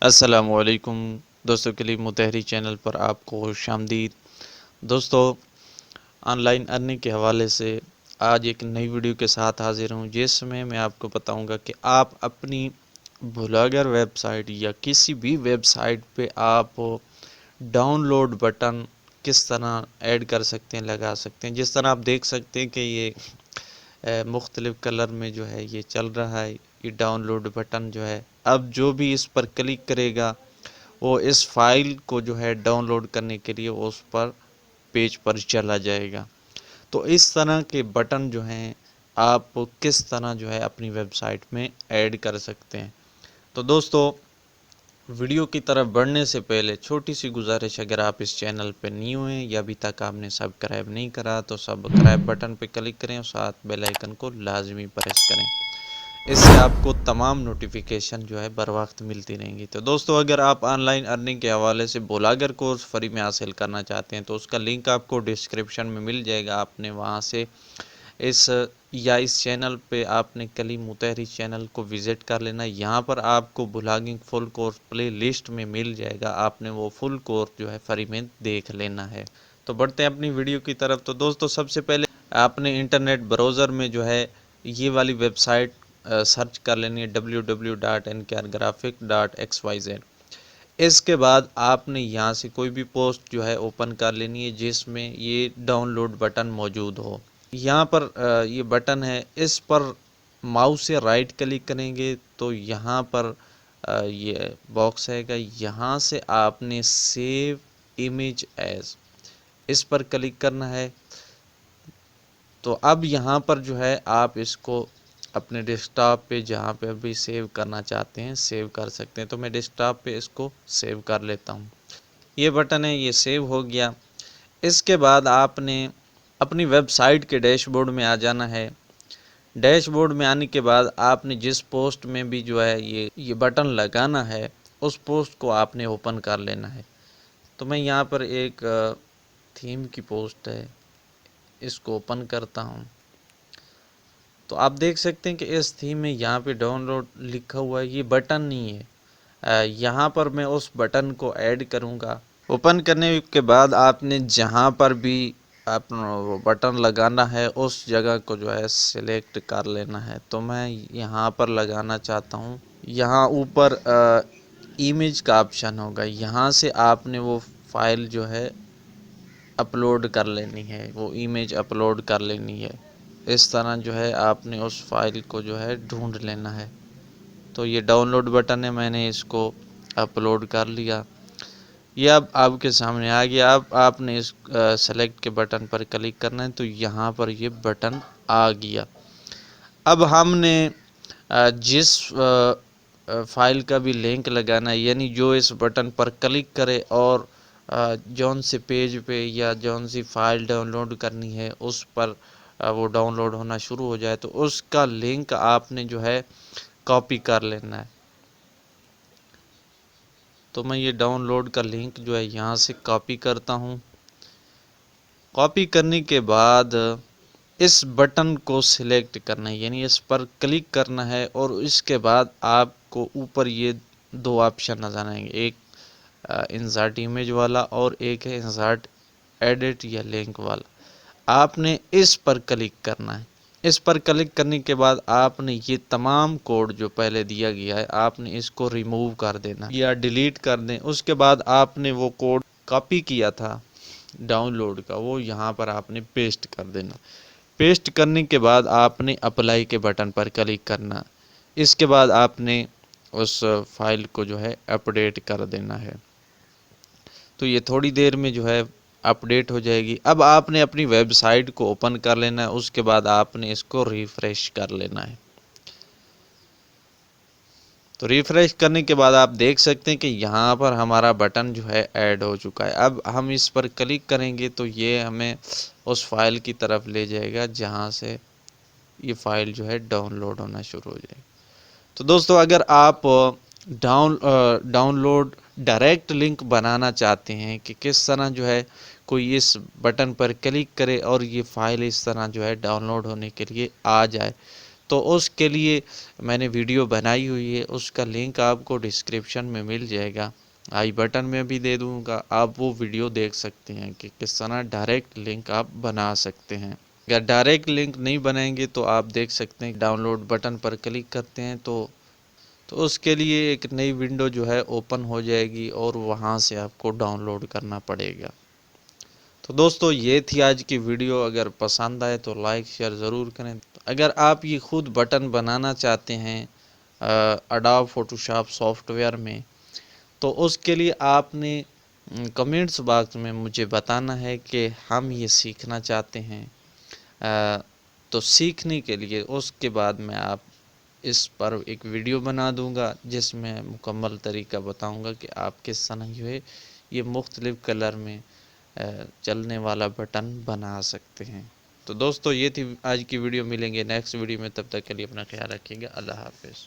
السلام علیکم دوستوں کے لیے متحری چینل پر آپ کو خوش آمدید۔ دوستو، آن لائن ارننگ کے حوالے سے آج ایک نئی ویڈیو کے ساتھ حاضر ہوں، جس میں آپ کو بتاؤں گا کہ آپ اپنی بلاگر ویب سائٹ یا کسی بھی ویب سائٹ پہ آپ ڈاؤن لوڈ بٹن کس طرح ایڈ کر سکتے ہیں، لگا سکتے ہیں۔ جس طرح آپ دیکھ سکتے ہیں کہ یہ مختلف کلر میں جو ہے یہ چل رہا ہے، یہ ڈاؤن لوڈ بٹن جو ہے، اب جو بھی اس پر کلک کرے گا وہ اس فائل کو جو ہے ڈاؤن لوڈ کرنے کے لیے اس پر پیج پر چلا جائے گا۔ تو اس طرح کے بٹن جو ہیں آپ کس طرح جو ہے اپنی ویب سائٹ میں ایڈ کر سکتے ہیں۔ تو دوستو، ویڈیو کی طرف بڑھنے سے پہلے چھوٹی سی گزارش، اگر آپ اس چینل پہ نیو ہیں یا ابھی تک آپ نے سبسکرائب نہیں کرا تو سبسکرائب بٹن پہ کلک کریں اور ساتھ بیل آئیکن کو لازمی پریس کریں۔ اس سے آپ کو تمام نوٹیفیکیشن جو ہے بر وقت ملتی رہیں گی۔ تو دوستو، اگر آپ آن لائن ارننگ کے حوالے سے بلاگر کورس فری میں حاصل کرنا چاہتے ہیں تو اس کا لنک آپ کو ڈسکرپشن میں مل جائے گا۔ آپ نے وہاں سے اس چینل پہ آپ نے کلیم متحری چینل کو وزٹ کر لینا۔ یہاں پر آپ کو بلاگنگ فل کورس پلے لسٹ میں مل جائے گا، آپ نے وہ فل کورس جو ہے فری میں دیکھ لینا ہے۔ تو بڑھتے ہیں اپنی ویڈیو کی طرف۔ تو دوستو، سب سے پہلے آپ نے انٹرنیٹ براؤزر میں جو ہے یہ والی ویب سائٹ سرچ کر لینی ہے www.nkrgraphic.xyz۔ اس کے بعد آپ نے یہاں سے کوئی بھی پوسٹ جو ہے اوپن کر لینی ہے جس میں یہ ڈاؤن لوڈ بٹن موجود ہو۔ یہاں پر یہ بٹن ہے، اس پر ماؤس سے رائٹ کلک کریں گے تو یہاں پر یہ باکس ہے گا، یہاں سے آپ نے سیو امیج ایز اس پر کلک کرنا ہے۔ تو اب یہاں پر جو ہے آپ اس کو اپنے ڈیسک ٹاپ پہ جہاں پہ ابھی سیو کرنا چاہتے ہیں سیو کر سکتے ہیں۔ تو میں ڈیسک ٹاپ پہ اس کو سیو کر لیتا ہوں۔ یہ بٹن ہے، یہ سیو ہو گیا۔ اس کے بعد آپ نے اپنی ویب سائٹ کے ڈیش بورڈ میں آ جانا ہے۔ ڈیش بورڈ میں آنے کے بعد آپ نے جس پوسٹ میں بھی جو ہے یہ بٹن لگانا ہے اس پوسٹ کو آپ نے اوپن کر لینا ہے۔ تو میں یہاں پر ایک تھیم کی پوسٹ ہے، اس کو اوپن کرتا ہوں۔ تو آپ دیکھ سکتے ہیں کہ اس تھیم میں یہاں پہ ڈاؤن لوڈ لکھا ہوا ہے، یہ بٹن نہیں ہے۔ یہاں پر میں اس بٹن کو ایڈ کروں گا۔ اوپن کرنے کے بعد آپ نے جہاں پر بھی وہ بٹن لگانا ہے اس جگہ کو جو ہے سلیکٹ کر لینا ہے۔ تو میں یہاں پر لگانا چاہتا ہوں۔ یہاں اوپر امیج کا آپشن ہوگا، یہاں سے آپ نے وہ فائل جو ہے اپلوڈ کر لینی ہے، وہ امیج اپلوڈ کر لینی ہے۔ اس طرح جو ہے آپ نے اس فائل کو جو ہے ڈھونڈ لینا ہے۔ تو یہ ڈاؤن لوڈ بٹن ہے، میں نے اس کو اپلوڈ کر لیا۔ یہ اب آپ کے سامنے آ گیا۔ اب آپ نے اس سلیکٹ کے بٹن پر کلک کرنا ہے تو یہاں پر یہ بٹن آ گیا۔ اب ہم نے جس فائل کا بھی لنک لگانا ہے، یعنی جو اس بٹن پر کلک کرے اور جون سے پیج پہ یا جون سی فائل ڈاؤن لوڈ کرنی ہے اس پر وہ ڈاؤن لوڈ ہونا شروع ہو جائے تو اس کا لنک آپ نے جو ہے کاپی کر لینا ہے۔ تو میں یہ ڈاؤن لوڈ کا لنک جو ہے یہاں سے کاپی کرتا ہوں۔ کاپی کرنے کے بعد اس بٹن کو سلیکٹ کرنا ہے، یعنی اس پر کلک کرنا ہے اور اس کے بعد آپ کو اوپر یہ دو آپشن نظر آئیں گے، ایک انسرٹ امیج والا اور ایک ہے انسرٹ ایڈٹ یا لنک والا۔ آپ نے اس پر کلک کرنا ہے۔ اس پر کلک کرنے کے بعد آپ نے یہ تمام کوڈ جو پہلے دیا گیا ہے آپ نے اس کو ریموو کر دینا یا ڈیلیٹ کر دیں۔ اس کے بعد آپ نے وہ کوڈ کاپی کیا تھا ڈاؤن لوڈ کا، وہ یہاں پر آپ نے پیسٹ کر دینا۔ پیسٹ کرنے کے بعد آپ نے اپلائی کے بٹن پر کلک کرنا۔ اس کے بعد آپ نے اس فائل کو جو ہے اپڈیٹ کر دینا ہے۔ تو یہ تھوڑی دیر میں جو ہے اپڈیٹ ہو جائے گی۔ اب آپ نے اپنی ویب سائٹ کو اوپن کر لینا ہے، اس کے بعد آپ نے اس کو ریفریش کر لینا ہے۔ تو ریفریش کرنے کے بعد آپ دیکھ سکتے ہیں کہ یہاں پر ہمارا بٹن جو ہے ایڈ ہو چکا ہے۔ اب ہم اس پر کلک کریں گے تو یہ ہمیں اس فائل کی طرف لے جائے گا جہاں سے یہ فائل جو ہے ڈاؤن لوڈ ہونا شروع ہو جائے گی۔ تو دوستو، اگر آپ ڈاؤن لوڈ ڈائریکٹ لنک بنانا چاہتے ہیں کہ کس طرح جو ہے کوئی اس بٹن پر کلک کرے اور یہ فائل اس طرح جو ہے ڈاؤن لوڈ ہونے کے لیے آ جائے، تو اس کے لیے میں نے ویڈیو بنائی ہوئی ہے، اس کا لنک آپ کو ڈسکرپشن میں مل جائے گا، آئی بٹن میں بھی دے دوں گا، آپ وہ ویڈیو دیکھ سکتے ہیں کہ کس طرح ڈائریکٹ لنک آپ بنا سکتے ہیں۔ اگر ڈائریکٹ لنک نہیں بنائیں گے تو آپ دیکھ سکتے ہیں ڈاؤن لوڈ بٹن پر کلک کرتے ہیں تو اس کے لیے ایک نئی ونڈو جو ہے اوپن ہو جائے گی اور وہاں سے آپ کو ڈاؤن لوڈ کرنا پڑے گا۔ تو دوستو یہ تھی آج کی ویڈیو، اگر پسند آئے تو لائک شیئر ضرور کریں۔ اگر آپ یہ خود بٹن بنانا چاہتے ہیں اڈوب فوٹوشاپ سافٹ ویئر میں، تو اس کے لیے آپ نے کمنٹس باکس میں مجھے بتانا ہے کہ ہم یہ سیکھنا چاہتے ہیں، تو سیکھنے کے لیے اس کے بعد میں آپ اس پر ایک ویڈیو بنا دوں گا جس میں مکمل طریقہ بتاؤں گا کہ آپ کس طرح جو ہے یہ مختلف کلر میں چلنے والا بٹن بنا سکتے ہیں۔ تو دوستو یہ تھی آج کی ویڈیو، ملیں گے نیکسٹ ویڈیو میں، تب تک کے لیے اپنا خیال رکھیے گا، اللہ حافظ۔